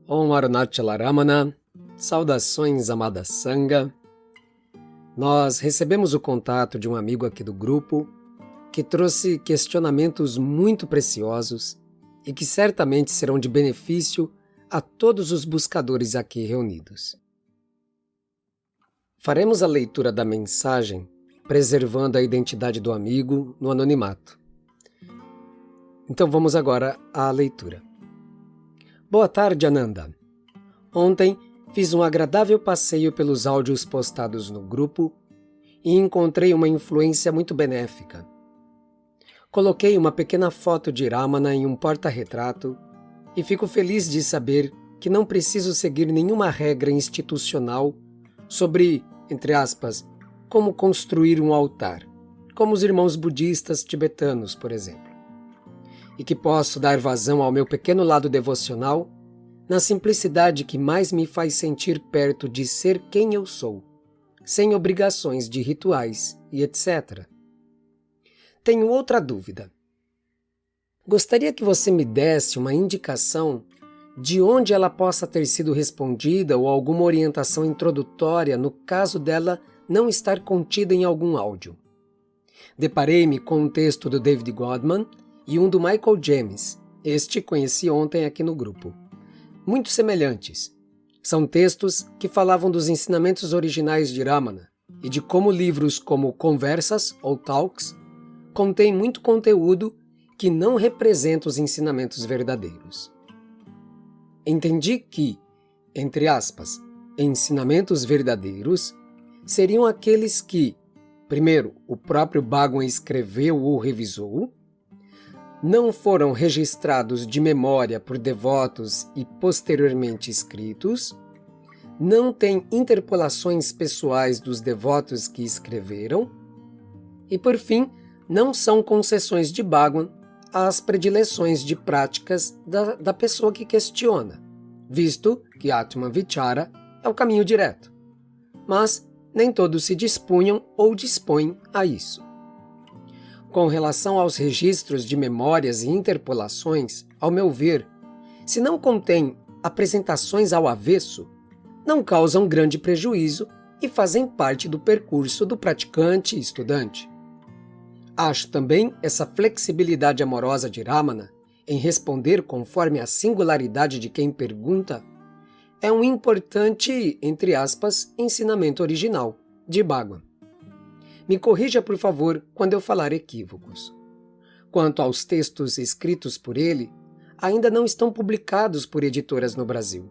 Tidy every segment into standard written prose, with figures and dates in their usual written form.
Om Arunachala Ramana, saudações amada Sangha. Nós recebemos o contato de um amigo aqui do grupo que trouxe questionamentos muito preciosos e que certamente serão de benefício a todos os buscadores aqui reunidos. Faremos a leitura da mensagem preservando a identidade do amigo no anonimato. Então vamos agora à leitura. Boa tarde, Ananda. Ontem fiz um agradável passeio pelos áudios postados no grupo e encontrei uma influência muito benéfica. Coloquei uma pequena foto de Ramana em um porta-retrato e fico feliz de saber que não preciso seguir nenhuma regra institucional sobre, entre aspas, como construir um altar, como os irmãos budistas tibetanos, por exemplo. E que posso dar vazão ao meu pequeno lado devocional na simplicidade que mais me faz sentir perto de ser quem eu sou, sem obrigações de rituais e etc. Tenho outra dúvida. Gostaria que você me desse uma indicação de onde ela possa ter sido respondida ou alguma orientação introdutória no caso dela não estar contida em algum áudio. Deparei-me com um texto do David Goldman e um do Michael James, este conheci ontem aqui no grupo. Muito semelhantes. São textos que falavam dos ensinamentos originais de Ramana e de como livros como Conversas ou Talks contêm muito conteúdo que não representa os ensinamentos verdadeiros. Entendi que, entre aspas, ensinamentos verdadeiros seriam aqueles que, primeiro, o próprio Bhagwan escreveu ou revisou, não foram registrados de memória por devotos e posteriormente escritos, não têm interpolações pessoais dos devotos que escreveram e, por fim, não são concessões de Bhagwan às predileções de práticas da pessoa que questiona, visto que Atma Vichara é o caminho direto. Mas nem todos se dispunham ou dispõem a isso. Com relação aos registros de memórias e interpolações, ao meu ver, se não contêm apresentações ao avesso, não causam grande prejuízo e fazem parte do percurso do praticante e estudante. Acho também essa flexibilidade amorosa de Ramana em responder conforme a singularidade de quem pergunta é um importante, entre aspas, ensinamento original de Bhagwan. Me corrija, por favor, quando eu falar equívocos. Quanto aos textos escritos por ele, ainda não estão publicados por editoras no Brasil.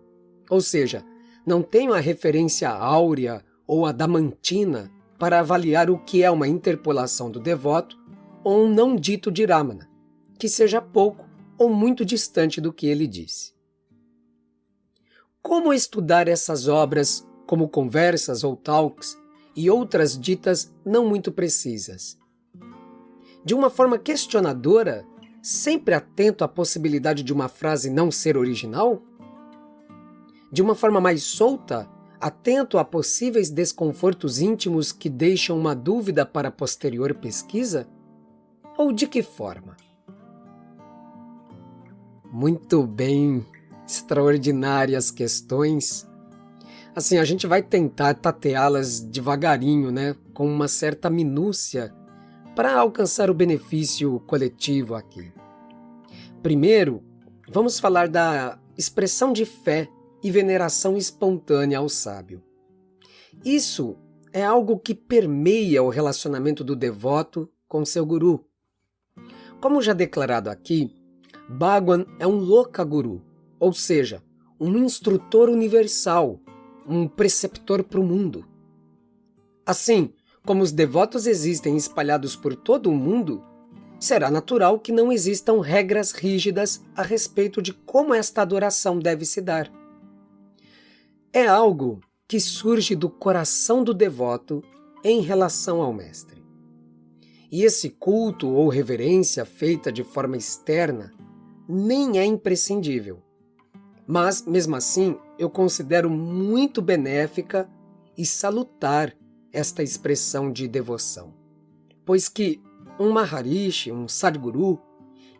Ou seja, não tenho a referência áurea ou adamantina para avaliar o que é uma interpolação do devoto ou um não dito de Ramana, que seja pouco ou muito distante do que ele disse. Como estudar essas obras, como Conversas ou Talks, e outras ditas não muito precisas? De uma forma questionadora, sempre atento à possibilidade de uma frase não ser original? De uma forma mais solta, atento a possíveis desconfortos íntimos que deixam uma dúvida para posterior pesquisa? Ou de que forma? Muito bem, extraordinárias questões. Assim, a gente vai tentar tateá-las devagarinho, né, com uma certa minúcia, para alcançar o benefício coletivo aqui. Primeiro, vamos falar da expressão de fé e veneração espontânea ao sábio. Isso é algo que permeia o relacionamento do devoto com seu guru. Como já declarado aqui, Bhagwan é um Loka Guru, ou seja, um instrutor universal, um preceptor para o mundo. Assim, como os devotos existem espalhados por todo o mundo, será natural que não existam regras rígidas a respeito de como esta adoração deve se dar. É algo que surge do coração do devoto em relação ao mestre. E esse culto ou reverência feita de forma externa nem é imprescindível. Mas, mesmo assim, eu considero muito benéfica e salutar esta expressão de devoção, pois que um Maharishi, um Sadguru,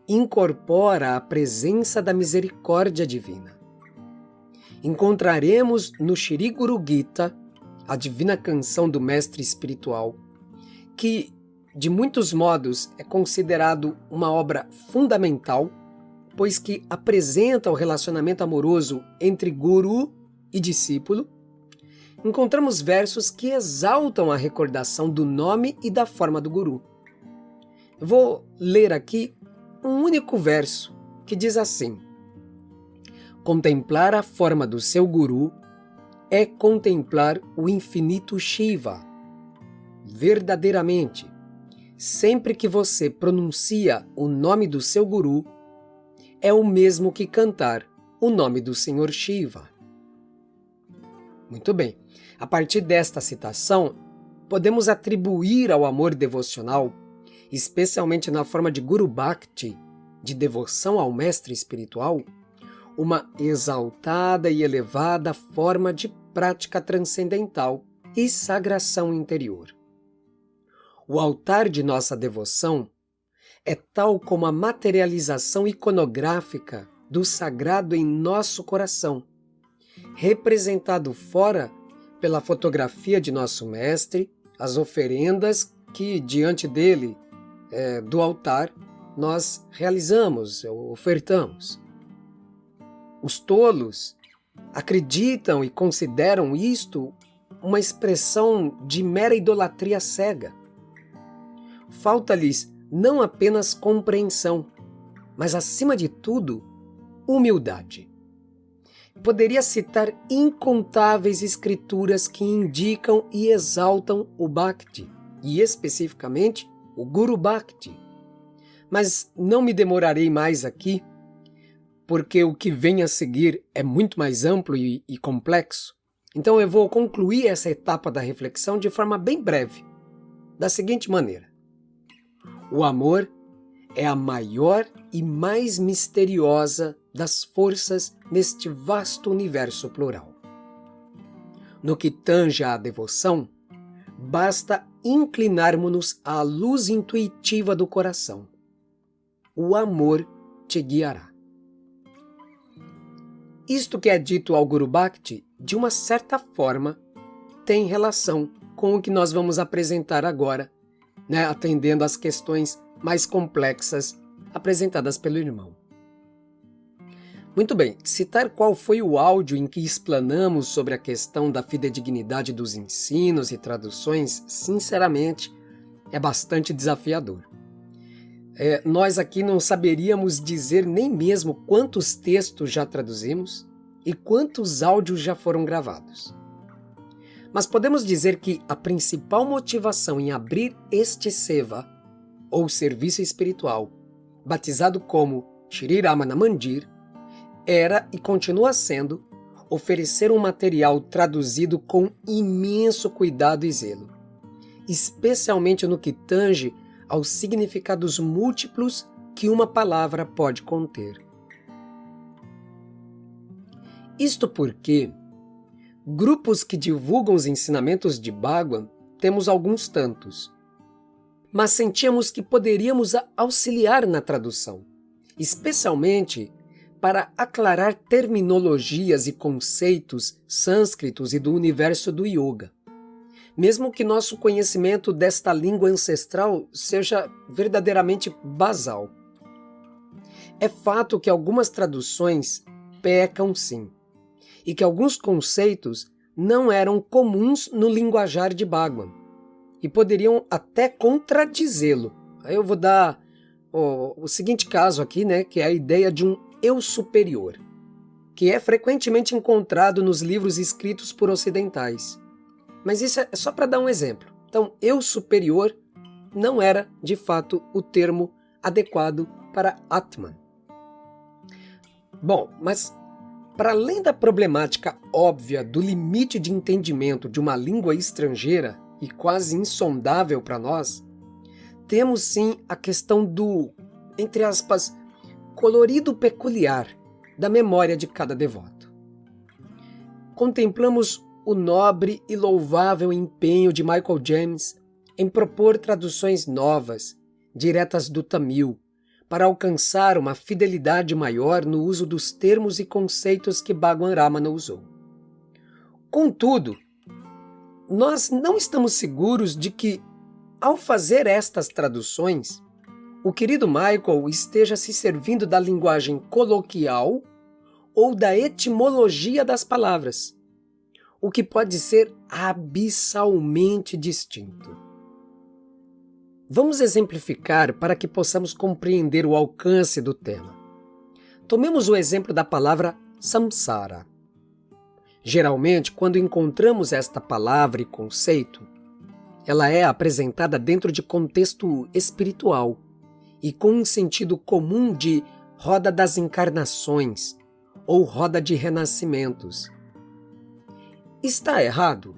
incorpora a presença da misericórdia divina. encontraremos no Shri Guru Gita, a divina canção do mestre espiritual, que, de muitos modos, é considerado uma obra fundamental, pois que apresenta o relacionamento amoroso entre guru e discípulo. Encontramos versos que exaltam a recordação do nome e da forma do guru. Eu vou ler aqui um único verso que diz assim: contemplar a forma do seu guru é contemplar o infinito Shiva. Verdadeiramente, sempre que você pronuncia o nome do seu guru, é o mesmo que cantar o nome do Senhor Shiva. Muito bem. A partir desta citação, podemos atribuir ao amor devocional, especialmente na forma de Guru Bhakti, de devoção ao mestre espiritual, uma exaltada e elevada forma de prática transcendental e sagração interior. O altar de nossa devoção é tal como a materialização iconográfica do sagrado em nosso coração, representado fora pela fotografia de nosso mestre, as oferendas que diante dele, do altar, nós realizamos, ofertamos. Os tolos acreditam e consideram isto uma expressão de mera idolatria cega. Falta-lhes não apenas compreensão, mas, acima de tudo, humildade. Poderia citar incontáveis escrituras que indicam e exaltam o Bhakti, e especificamente o Guru Bhakti. Mas não me demorarei mais aqui, porque o que vem a seguir é muito mais amplo e complexo. Então eu vou concluir essa etapa da reflexão de forma bem breve, da seguinte maneira: o amor é a maior e mais misteriosa das forças neste vasto universo plural. No que tange à devoção, basta inclinarmos-nos à luz intuitiva do coração. O amor te guiará. Isto que é dito ao Guru Bhakti, de uma certa forma, tem relação com o que nós vamos apresentar agora, atendendo às questões mais complexas apresentadas pelo irmão. Muito bem, citar qual foi o áudio em que explanamos sobre a questão da fidedignidade dos ensinos e traduções, sinceramente, é bastante desafiador. Nós aqui não saberíamos dizer nem mesmo quantos textos já traduzimos e quantos áudios já foram gravados. Mas podemos dizer que a principal motivação em abrir este seva, ou serviço espiritual, batizado como Shri Ramana Mandir, era e continua sendo oferecer um material traduzido com imenso cuidado e zelo, especialmente no que tange aos significados múltiplos que uma palavra pode conter. Isto porque grupos que divulgam os ensinamentos de Bhagwan temos alguns tantos, mas sentíamos que poderíamos auxiliar na tradução, especialmente para aclarar terminologias e conceitos sânscritos e do universo do yoga, mesmo que nosso conhecimento desta língua ancestral seja verdadeiramente basal. É fato que algumas traduções pecam sim, e que alguns conceitos não eram comuns no linguajar de Bhagwan, e poderiam até contradizê-lo. Aí eu vou dar o seguinte caso aqui, que é a ideia de um eu superior, que é frequentemente encontrado nos livros escritos por ocidentais. Mas isso é só para dar um exemplo. Então, eu superior não era, de fato, o termo adequado para Atman. Bom, mas para além da problemática óbvia do limite de entendimento de uma língua estrangeira e quase insondável para nós, temos sim a questão do, entre aspas, colorido peculiar da memória de cada devoto. Contemplamos o nobre e louvável empenho de Michael James em propor traduções novas, diretas do Tamil, para alcançar uma fidelidade maior no uso dos termos e conceitos que Bhagwan Ramana usou. Contudo, nós não estamos seguros de que, ao fazer estas traduções, o querido Michael esteja se servindo da linguagem coloquial ou da etimologia das palavras, o que pode ser abissalmente distinto. Vamos exemplificar para que possamos compreender o alcance do tema. Tomemos o exemplo da palavra samsara. Geralmente, quando encontramos esta palavra e conceito, ela é apresentada dentro de contexto espiritual e com um sentido comum de roda das encarnações ou roda de renascimentos. Está errado?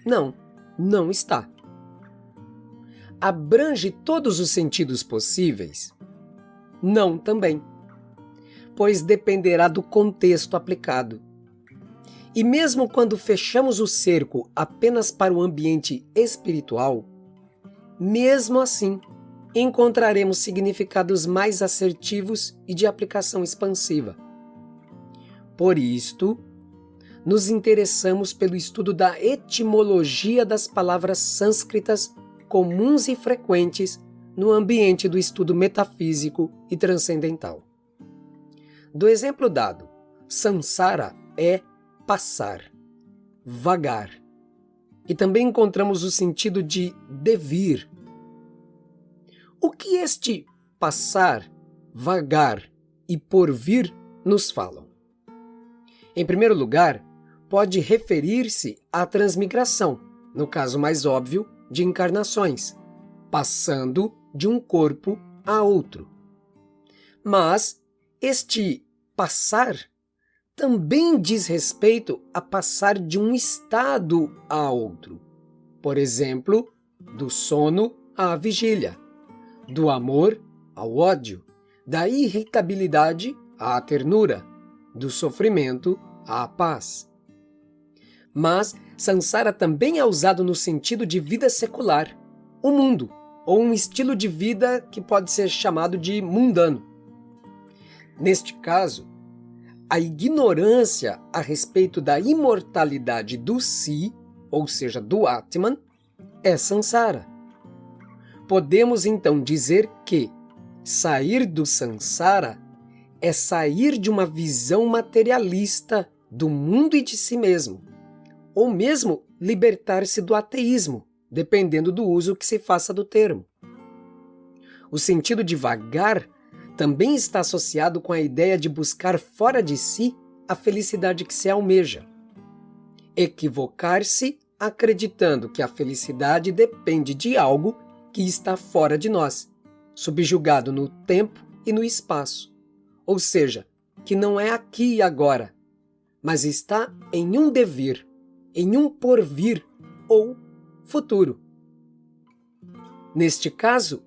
Não, não está. Abrange todos os sentidos possíveis? Não também, pois dependerá do contexto aplicado. E mesmo quando fechamos o cerco apenas para o ambiente espiritual, mesmo assim, encontraremos significados mais assertivos e de aplicação expansiva. Por isto, nos interessamos pelo estudo da etimologia das palavras sânscritas comuns e frequentes no ambiente do estudo metafísico e transcendental. Do exemplo dado, samsara é passar, vagar, e também encontramos o sentido de devir. O que este passar, vagar e porvir nos falam? Em primeiro lugar, pode referir-se à transmigração, no caso mais óbvio, de encarnações, passando de um corpo a outro. Mas este passar também diz respeito a passar de um estado a outro. Por exemplo, do sono à vigília, do amor ao ódio, da irritabilidade à ternura, do sofrimento à paz. Mas samsara também é usado no sentido de vida secular, o mundo, ou um estilo de vida que pode ser chamado de mundano. Neste caso, a ignorância a respeito da imortalidade do si, ou seja, do Atman, é samsara. Podemos então dizer que sair do samsara é sair de uma visão materialista do mundo e de si mesmo, ou mesmo libertar-se do ateísmo, dependendo do uso que se faça do termo. O sentido de vagar também está associado com a ideia de buscar fora de si a felicidade que se almeja. Equivocar-se acreditando que a felicidade depende de algo que está fora de nós, subjugado no tempo e no espaço, ou seja, que não é aqui e agora, mas está em um devir, em um porvir ou futuro. Neste caso,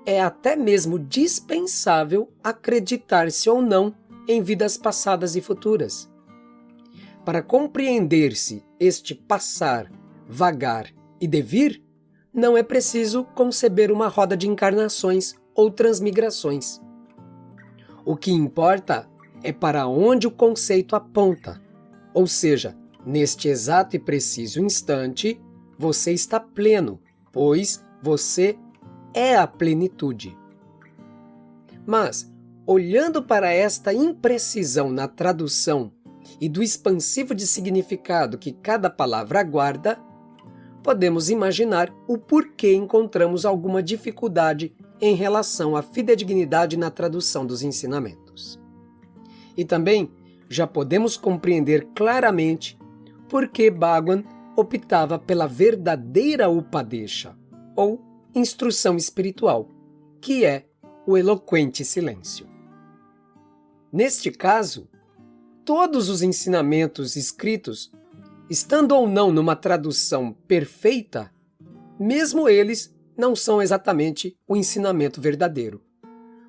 é até mesmo dispensável acreditar-se ou não em vidas passadas e futuras. Para compreender-se este passar, vagar e devir, não é preciso conceber uma roda de encarnações ou transmigrações. O que importa é para onde o conceito aponta, ou seja, neste exato e preciso instante, você está pleno, pois você é a plenitude. Mas, olhando para esta imprecisão na tradução e do expansivo de significado que cada palavra guarda, podemos imaginar o porquê encontramos alguma dificuldade em relação à fidedignidade na tradução dos ensinamentos. E também já podemos compreender claramente por que Bhagwan optava pela verdadeira Upadesha, ou instrução espiritual, que é o eloquente silêncio. Neste caso, todos os ensinamentos escritos, estando ou não numa tradução perfeita, mesmo eles não são exatamente o ensinamento verdadeiro,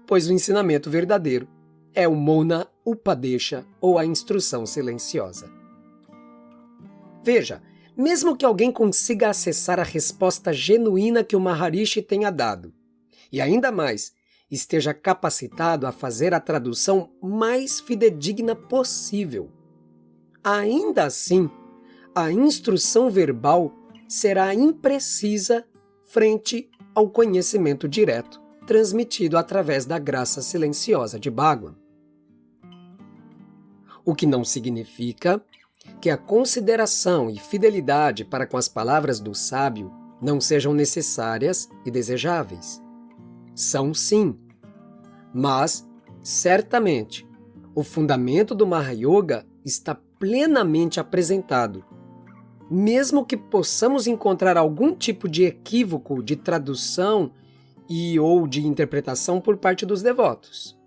pois o ensinamento verdadeiro é o Mauna Upadesha, ou a instrução silenciosa. Veja, mesmo que alguém consiga acessar a resposta genuína que o Maharishi tenha dado, e ainda mais, esteja capacitado a fazer a tradução mais fidedigna possível. Ainda assim, a instrução verbal será imprecisa frente ao conhecimento direto, transmitido através da graça silenciosa de Bhagwan. O que não significa que a consideração e fidelidade para com as palavras do sábio não sejam necessárias e desejáveis. São sim, mas, certamente, o fundamento do Mahayoga está plenamente apresentado, mesmo que possamos encontrar algum tipo de equívoco de tradução e ou de interpretação por parte dos devotos.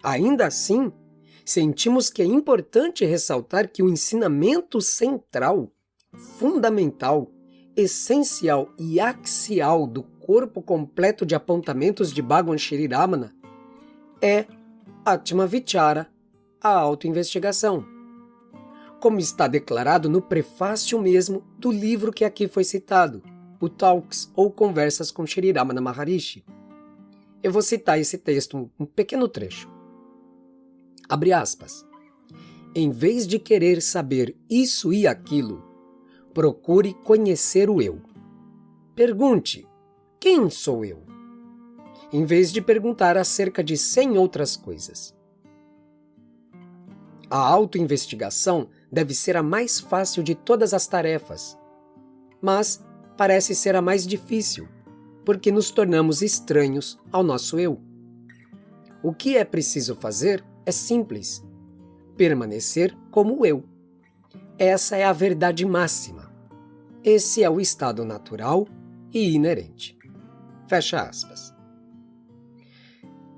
Ainda assim, sentimos que é importante ressaltar que o ensinamento central, fundamental, essencial e axial do corpo completo de apontamentos de Bhagwan Shri Ramana é Atma Vichara, a autoinvestigação, como está declarado no prefácio mesmo do livro que aqui foi citado, o Talks ou Conversas com Shri Ramana Maharishi. Eu vou citar esse texto, um pequeno trecho. Abre aspas. Em vez de querer saber isso e aquilo, procure conhecer o eu. Pergunte, quem sou eu? Em vez de perguntar acerca de 100 outras coisas. A autoinvestigação deve ser a mais fácil de todas as tarefas, mas parece ser a mais difícil, porque nos tornamos estranhos ao nosso eu. O que é preciso fazer é simples: permanecer como eu. Essa é a verdade máxima. Esse é o estado natural e inerente. Fecha aspas.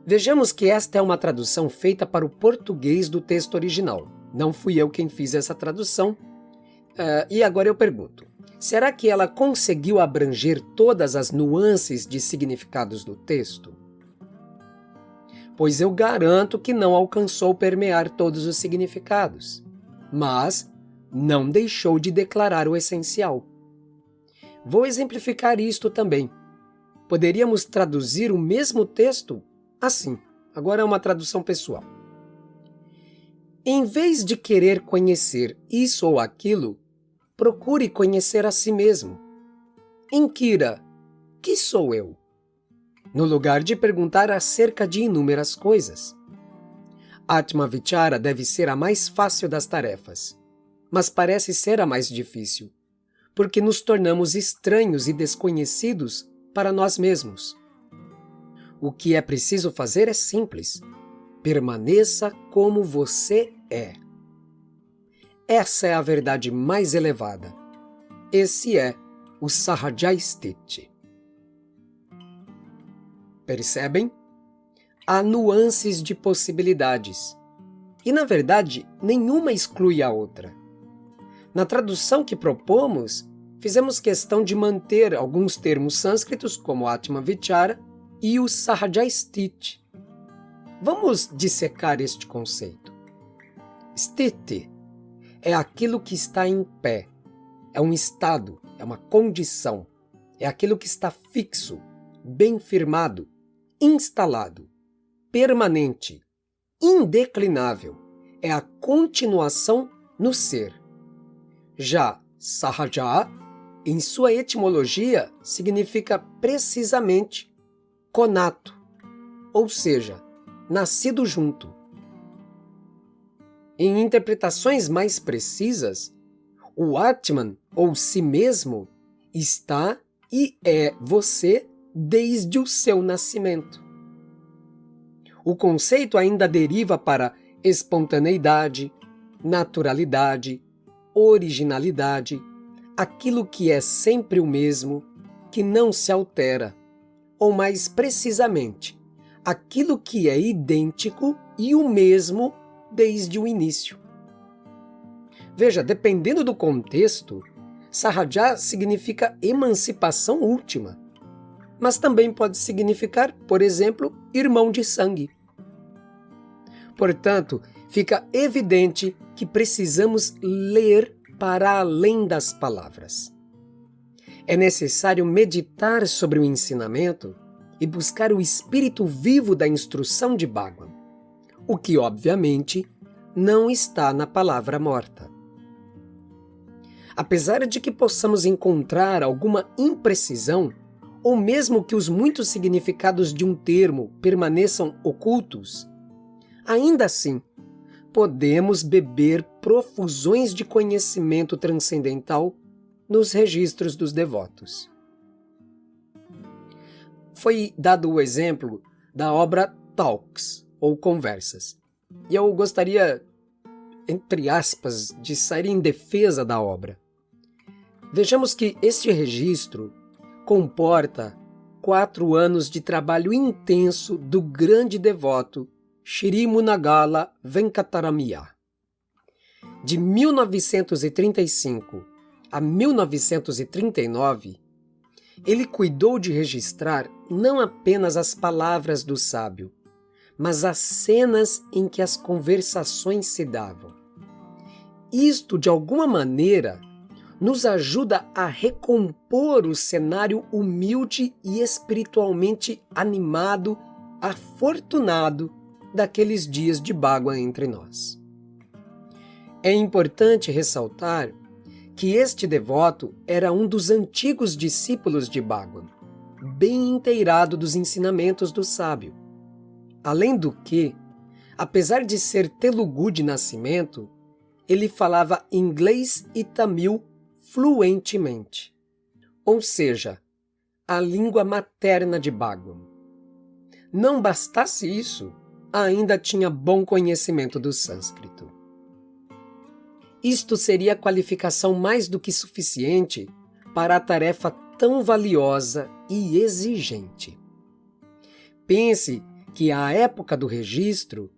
Vejamos que esta é uma tradução feita para o português do texto original. Não fui eu quem fiz essa tradução. E agora eu pergunto, será que ela conseguiu abranger todas as nuances de significados do texto? Pois eu garanto que não alcançou permear todos os significados, mas não deixou de declarar o essencial. Vou exemplificar isto também. Poderíamos traduzir o mesmo texto assim. Agora é uma tradução pessoal. Em vez de querer conhecer isso ou aquilo, procure conhecer a si mesmo. Inquira, que sou eu? No lugar de perguntar acerca de inúmeras coisas. Atma Vichara deve ser a mais fácil das tarefas, mas parece ser a mais difícil, porque nos tornamos estranhos e desconhecidos para nós mesmos. O que é preciso fazer é simples: permaneça como você é. Essa é a verdade mais elevada. Esse é o Sahajastiti. Percebem? Há nuances de possibilidades. E, na verdade, nenhuma exclui a outra. Na tradução que propomos, fizemos questão de manter alguns termos sânscritos, como Atma Vichara e o Sahajastiti. Vamos dissecar este conceito. Stiti é aquilo que está em pé, é um estado, é uma condição, é aquilo que está fixo, bem firmado, instalado, permanente, indeclinável, é a continuação no ser. Já Sahaja, em sua etimologia, significa precisamente conato, ou seja, nascido junto. Em interpretações mais precisas, o Atman, ou si mesmo, está e é você desde o seu nascimento. O conceito ainda deriva para espontaneidade, naturalidade, originalidade, aquilo que é sempre o mesmo, que não se altera, ou mais precisamente, aquilo que é idêntico e o mesmo desde o início. Veja, dependendo do contexto, Sahaja significa emancipação última, mas também pode significar, por exemplo, irmão de sangue. Portanto, fica evidente que precisamos ler para além das palavras. É necessário meditar sobre o ensinamento e buscar o espírito vivo da instrução de Bhagwan, o que, obviamente, não está na palavra morta. Apesar de que possamos encontrar alguma imprecisão, ou mesmo que os muitos significados de um termo permaneçam ocultos, ainda assim, podemos beber profusões de conhecimento transcendental nos registros dos devotos. Foi dado o exemplo da obra Talks, ou Conversas, e eu gostaria, entre aspas, de sair em defesa da obra. Vejamos que este registro comporta 4 anos de trabalho intenso do grande devoto Shri Munagala Venkataramiya. De 1935 a 1939, ele cuidou de registrar não apenas as palavras do sábio, mas as cenas em que as conversações se davam. Isto, de alguma maneira, nos ajuda a recompor o cenário humilde e espiritualmente animado, afortunado daqueles dias de Bhagwan entre nós. É importante ressaltar que este devoto era um dos antigos discípulos de Bhagwan, bem inteirado dos ensinamentos do sábio. Além do que, apesar de ser telugu de nascimento, ele falava inglês e tamil fluentemente, ou seja, a língua materna de Bhagwan. Não bastasse isso, ainda tinha bom conhecimento do sânscrito. Isto seria qualificação mais do que suficiente para a tarefa tão valiosa e exigente. Pense que a época do registro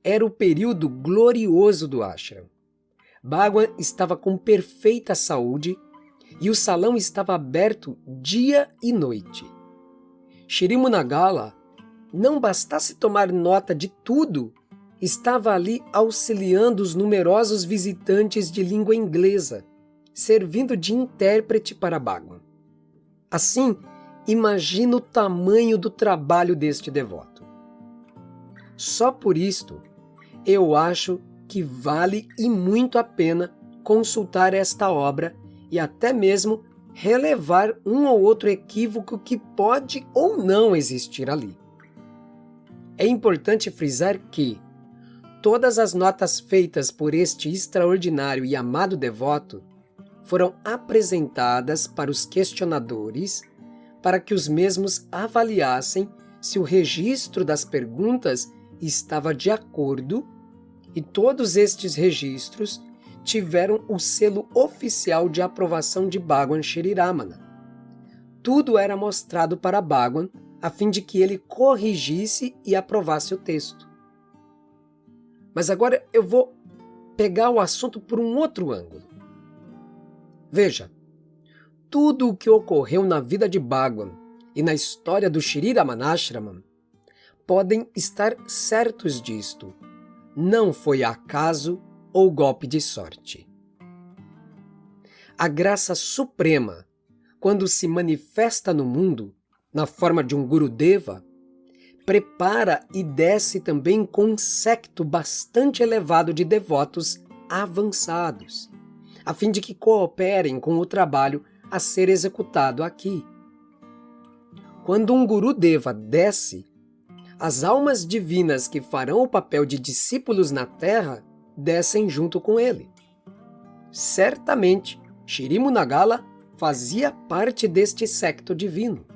era o período glorioso do ashram. Bhagwan estava com perfeita saúde e o salão estava aberto dia e noite. Shri Munagala, não bastasse tomar nota de tudo, estava ali auxiliando os numerosos visitantes de língua inglesa, servindo de intérprete para Bhagwan. Assim, imagina o tamanho do trabalho deste devoto. Só por isto, eu acho que vale e muito a pena consultar esta obra e até mesmo relevar um ou outro equívoco que pode ou não existir ali. É importante frisar que todas as notas feitas por este extraordinário e amado devoto foram apresentadas para os questionadores para que os mesmos avaliassem se o registro das perguntas estava de acordo, e todos estes registros tiveram o selo oficial de aprovação de Bhagwan Shri Ramana. Tudo era mostrado para Bhagwan a fim de que ele corrigisse e aprovasse o texto. Mas agora eu vou pegar o assunto por um outro ângulo. Veja, tudo o que ocorreu na vida de Bhagwan e na história do Shri Ramanashramam podem estar certos disto. Não foi acaso ou golpe de sorte. A graça suprema, quando se manifesta no mundo, na forma de um Gurudeva, prepara e desce também com um séquito bastante elevado de devotos avançados, a fim de que cooperem com o trabalho a ser executado aqui. Quando um Gurudeva desce, as almas divinas que farão o papel de discípulos na Terra descem junto com ele. Certamente, Shri Munagala fazia parte deste séquito divino.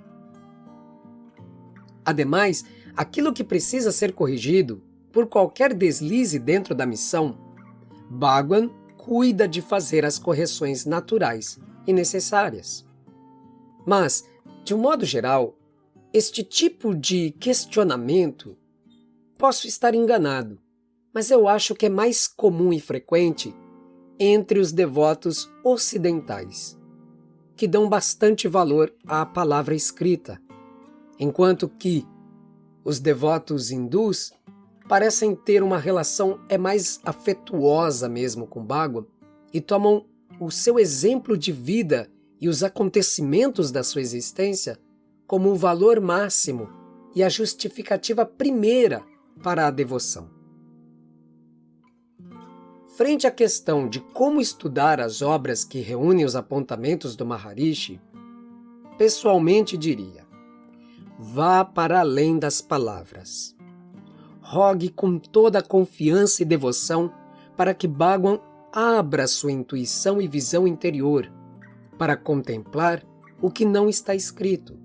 Ademais, aquilo que precisa ser corrigido por qualquer deslize dentro da missão, Bhagwan cuida de fazer as correções naturais e necessárias. Mas, de um modo geral, este tipo de questionamento, posso estar enganado, mas eu acho que é mais comum e frequente entre os devotos ocidentais, que dão bastante valor à palavra escrita, enquanto que os devotos hindus parecem ter uma relação mais afetuosa mesmo com Bhagwan e tomam o seu exemplo de vida e os acontecimentos da sua existência como o valor máximo e a justificativa primeira para a devoção. Frente à questão de como estudar as obras que reúnem os apontamentos do Maharishi, pessoalmente diria: vá para além das palavras. Rogue com toda a confiança e devoção para que Bhagwan abra sua intuição e visão interior para contemplar o que não está escrito.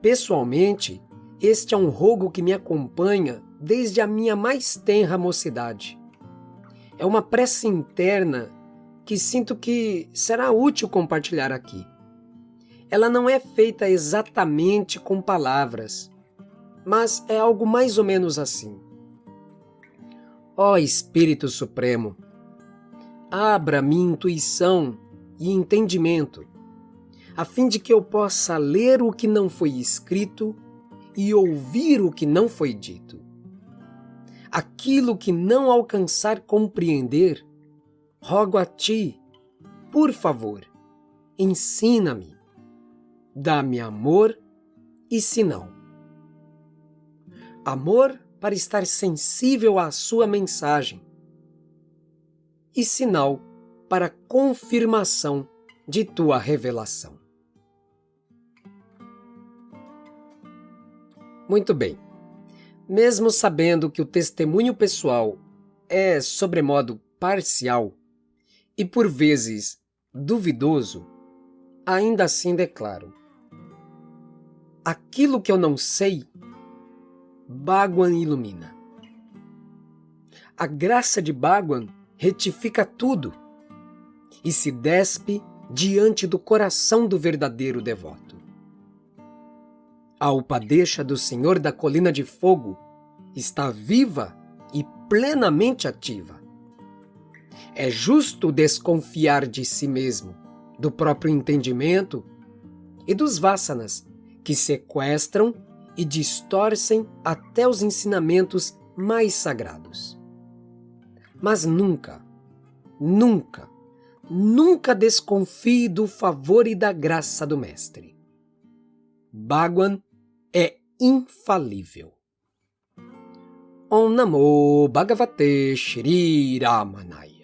Pessoalmente, este é um rogo que me acompanha desde a minha mais tenra mocidade. É uma prece interna que sinto que será útil compartilhar aqui. Ela não é feita exatamente com palavras, mas é algo mais ou menos assim. Ó Espírito Supremo, abra minha intuição e entendimento, a fim de que eu possa ler o que não foi escrito e ouvir o que não foi dito. Aquilo que não alcançar compreender, rogo a Ti, por favor, ensina-me, dá-me amor e sinal. Amor para estar sensível à Sua mensagem e sinal para confirmação de Tua revelação. Muito bem. Mesmo sabendo que o testemunho pessoal é sobremodo parcial e por vezes duvidoso, ainda assim declaro: aquilo que eu não sei, Bhagwan ilumina. A graça de Bhagwan retifica tudo e se despe diante do coração do verdadeiro devoto. A Upadesha do Senhor da Colina de Fogo está viva e plenamente ativa. É justo desconfiar de si mesmo, do próprio entendimento e dos vasanas que sequestram e distorcem até os ensinamentos mais sagrados. Mas nunca, nunca, nunca desconfie do favor e da graça do Mestre. Bhagwan é infalível. Om Namo Bhagavate Shri Ramanaya.